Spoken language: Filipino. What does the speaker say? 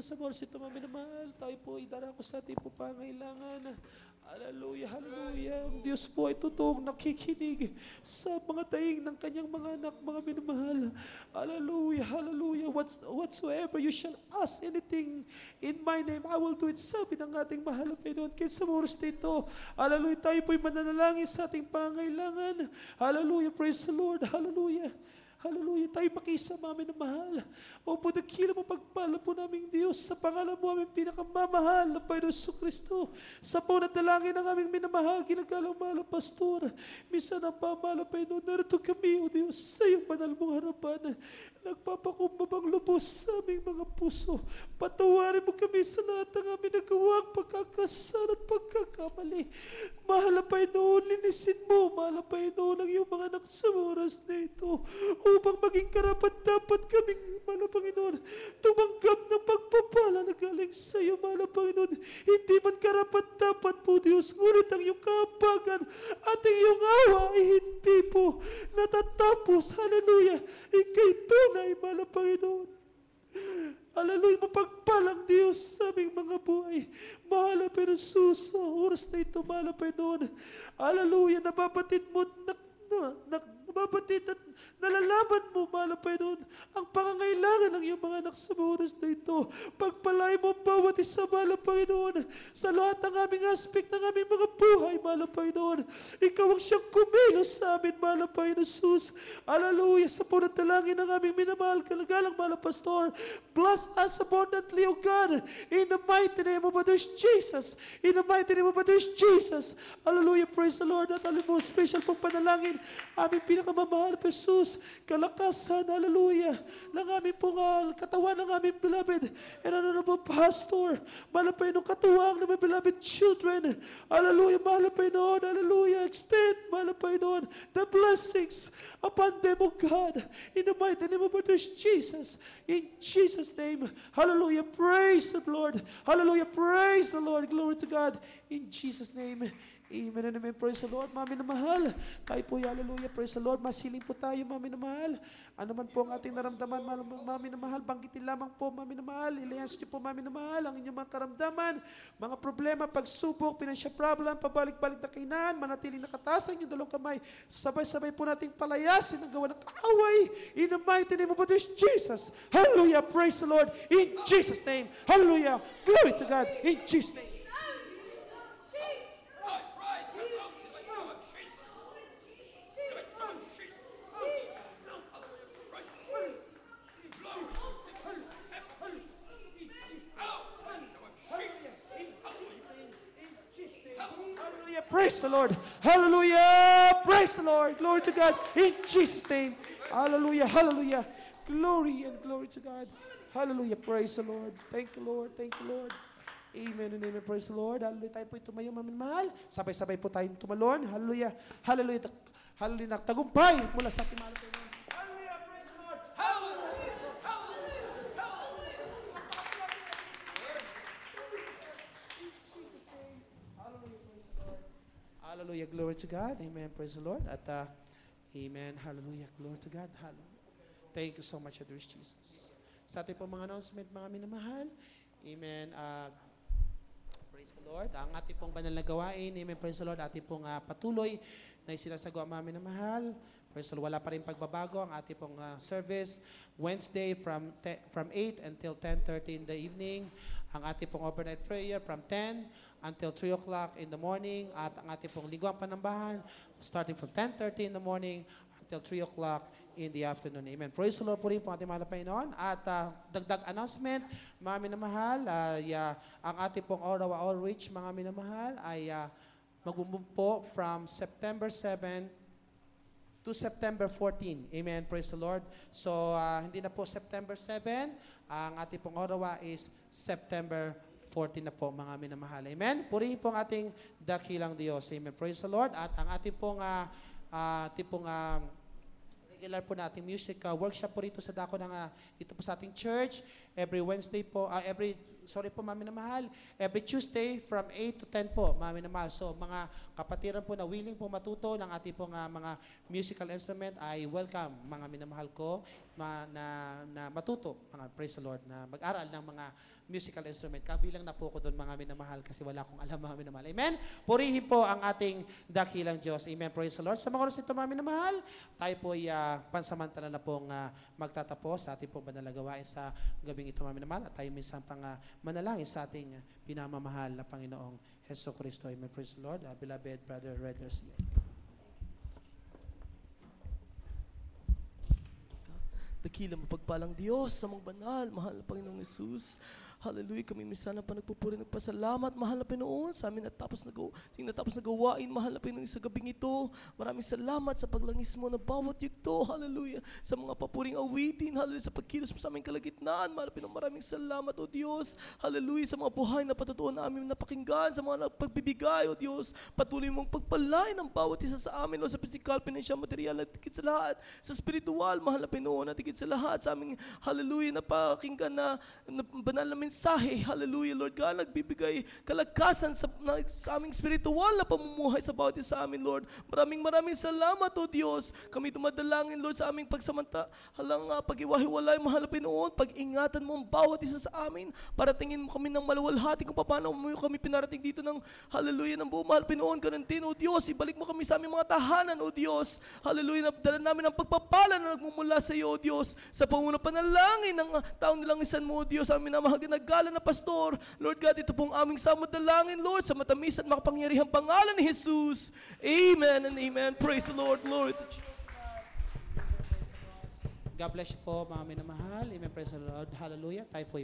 sa oras ito, minamahal, tayo po idarako sa ating po pangailangan. Hallelujah, hallelujah. Ang Diyos po ay totoong nakikinig sa mga taing ng kanyang mga anak, mga minamahal. Hallelujah, hallelujah. Whatsoever you shall ask anything in my name, I will do it. Sabi ng ating mahal na Panginoon. Kaya sa oras ito, hallelujah, tayo po'y mananalangin sa ating pangailangan. Hallelujah, praise the Lord, hallelujah. Hallelujah. Tayo makisa, Mami na mahal. Opo, dakila mo pagpala po namin Diyos sa pangalan mo aming pinakamamahal na Panginoon Kristo. Sa po na dalangin ng aming minamahal, ginagalang mahal na pastor. Minsan ang pamahal na Panginoon, narito kami, O Diyos, sa iyong banal mong harapan. Nagpapakumbabang lubos sa aming mga puso. Patawarin mo kami sa lahat ng aming nagawang pagkakasal at pagkakamali. Mahal na Panginoon, linisin mo, mahal na Panginoon, ang iyong mga anak sa oras na ito. Upang maging karapat dapat kaming, mahal na Panginoon, tumanggap ng pagpapala na galing sa iyo, mahal na Panginoon. Hindi man karapat dapat po, Diyos, ngunit ang iyong kapagan at ang iyong awa ay hindi po natatapos. Hallelujah. Ika'y tunay, mahal na Panginoon. Hallelujah, mapagpalang Diyos sa aming mga buhay. Mahal na Panginoon, sa oras na ito, mahal na Panginoon. Hallelujah, nababatid mo, nababatid at nalalaman mo, mahal na Panginoon, ang pangangailangan ng iyong mga anak sa oras na ito. Pagpalay mo ang bawat isa, mahal na Panginoon, sa lahat ng aming aspect ng aming mga buhay, mahal na Panginoon. Ikaw ang siyang kumilos sa amin, mahal na Panginoon Jesus. Hallelujah, sa punat-dalangin ng aming minamahal, kalagalang mahal na Pastor. Bless us abundantly, O God, in the mighty name of our Lord Jesus. In the mighty name of our Lord Jesus. Hallelujah, praise the Lord. At alam mo, special pong panalangin, aming pinakamamahal, Jesus, kalakasan, hallelujah, ng aming pong katawan ng aming beloved and honorable pastor, mahal na Panginoon, katuwang ng mga beloved children, hallelujah, mahal na Panginoon, hallelujah, extend, mahal na Panginoon, the blessings upon them, O God, in the mighty name of our Lord Jesus, in Jesus' name, hallelujah, praise the Lord, hallelujah, praise the Lord, glory to God, in Jesus' name, amen and amen. Praise the Lord, Mami na mahal. Tayo po, hallelujah, praise the Lord. Masiling po tayo, Mami na mahal. Ano man po ang ating naramdaman, Mami na mahal, banggitin lamang po, Mami na mahal. Ilayas niyo po, Mami na mahal, ang inyong mga karamdaman, mga problema, pagsubok, financial problem, pabalik-balik na kainan, manatiling nakataas ang inyong dalawang kamay. Sabay-sabay po nating palayasin ang gawa ng kaaway. In the mighty name of Jesus. Hallelujah, praise the Lord. In Jesus' name. Hallelujah. Glory to God. In Jesus' name. Praise the Lord. Hallelujah. Praise the Lord. Glory to God. In Jesus' name. Hallelujah. Hallelujah. Glory and glory to God. Hallelujah. Praise the Lord. Thank you, Lord. Thank you, Lord. Amen and amen. Praise the Lord. Hallelujah. Tayo po tumayo, Mami mahal. Sabay-sabay po tayong tumalon. Hallelujah. Hallelujah. Hallelujah. Nagtagumpay mula sa ating mahal na Panginoon. Hallelujah. Praise the Lord. Hallelujah. Hallelujah, glory to God. Amen, praise the Lord. At amen, hallelujah, glory to God. Hallelujah. Thank you so much, Lord Jesus. Sa ating po mga announcement, mga minamahal. Amen. Praise the Lord. Ang ating pong banal na gawain, amen, praise the Lord. Ating pong patuloy na isinasagawa, mga minamahal. Praise the Lord. Wala pa rin pagbabago ang ating pong service. Wednesday from 8 until 10:30 in the evening. Ang ating pong overnight prayer from 10 until 3 o'clock in the morning. At ang ating pong lingwang panambahan starting from 10:30 in the morning until 3 o'clock in the afternoon. Amen. Praise the Lord po rin po ating mahal na Panginoon. At dagdag announcement, mga minamahal, ang ating pong Orawa Outreach, mga minamahal, ay mag-move po from September 7 to September 14. Amen. Praise the Lord. So, hindi na po September 7. Ang ating pong Orawa is September 14 na po, mga minamahal. Amen. Purihin po ang ating dakilang Diyos. Amen. Praise the Lord. At ang ating pong, regular po nating music workshop po rito sa dako ng dito po sa ating church. Every Wednesday po, mga minamahal, every Tuesday from 8 to 10 po, mga minamahal. So, mga kapatiran po na willing po matuto ng ating pong mga musical instrument ay welcome, mga minamahal ko, na matuto, mga praise the Lord, na mag-aral ng mga musical instrument. Kabilang na po ko doon, mga minamahal, kasi wala akong alam, mga minamahal. Amen? Purihin po ang ating dakilang Diyos. Amen? Praise the Lord. Sa mga oras nito, mga minamahal, tayo po ay pansamantala na pong magtatapos sa ating pong banalagawain sa gabing ito, mga minamahal. At tayo minsan pang manalangin sa ating pinamamahal na Panginoong Hesus Kristo. Amen. Praise the Lord. Beloved Brother Red Garcia. dakila mapagpalang Diyos, sa mga banal, mahal na Panginoong Yesus. Hallelujah, kami minsan pa nagpupuri, nagpasalamat, mahal na Panginoon, sa amin natapos na gawain, mahal na Panginoon, sa gabing ito. Maraming salamat sa paglangis mo na bawat yugto, hallelujah, sa mga papuring awitin, hallelujah, sa pagkilos mo sa aming kalagitnaan, mahal na Panginoon, maraming salamat, O Diyos, hallelujah, sa mga buhay na patutuon namin napakinggan, sa mga pagbibigay, O Diyos, patuloy mong pagpalain ng bawat isa sa amin, O sa physical, financial, material, at higit sa lahat, sa spiritual, mahal na Panginoon, at higit sa lahat, sa aming, hallelujah, napakinggan na banal na mensahe, hallelujah, Lord God, nagbibigay kalakasan sa aming spiritual na pamumuhay sa bawat isa sa amin, Lord. Maraming salamat, O Diyos. Kami dumadalangin, Lord, sa aming pagsamantalang pag-iwahiwalay, mahal na Panginoon, pag-ingatan mo ang bawat isa sa amin, para tingin mo kami ng maluwalhati kung paano mo kami pinarating dito ng, hallelujah, ng buong mahal, Panginoon. Ganun din, O Diyos, ibalik mo kami sa aming mga tahanan, O Diyos. Hallelujah, napdala namin ang pagpapala na nagmumula sa iyo, O Diyos, sa panguna panalangin ng taong nilangisan mo, O Diyos, sa aming gala na pastor. Lord God, ito pong aming samudalangin, Lord, sa matamis at makapangyarihang pangalan ni Jesus. Amen and amen. Praise the Lord. Glory to Jesus. God bless po, mga minamahal. Amen. Praise the Lord. Hallelujah. Tayo po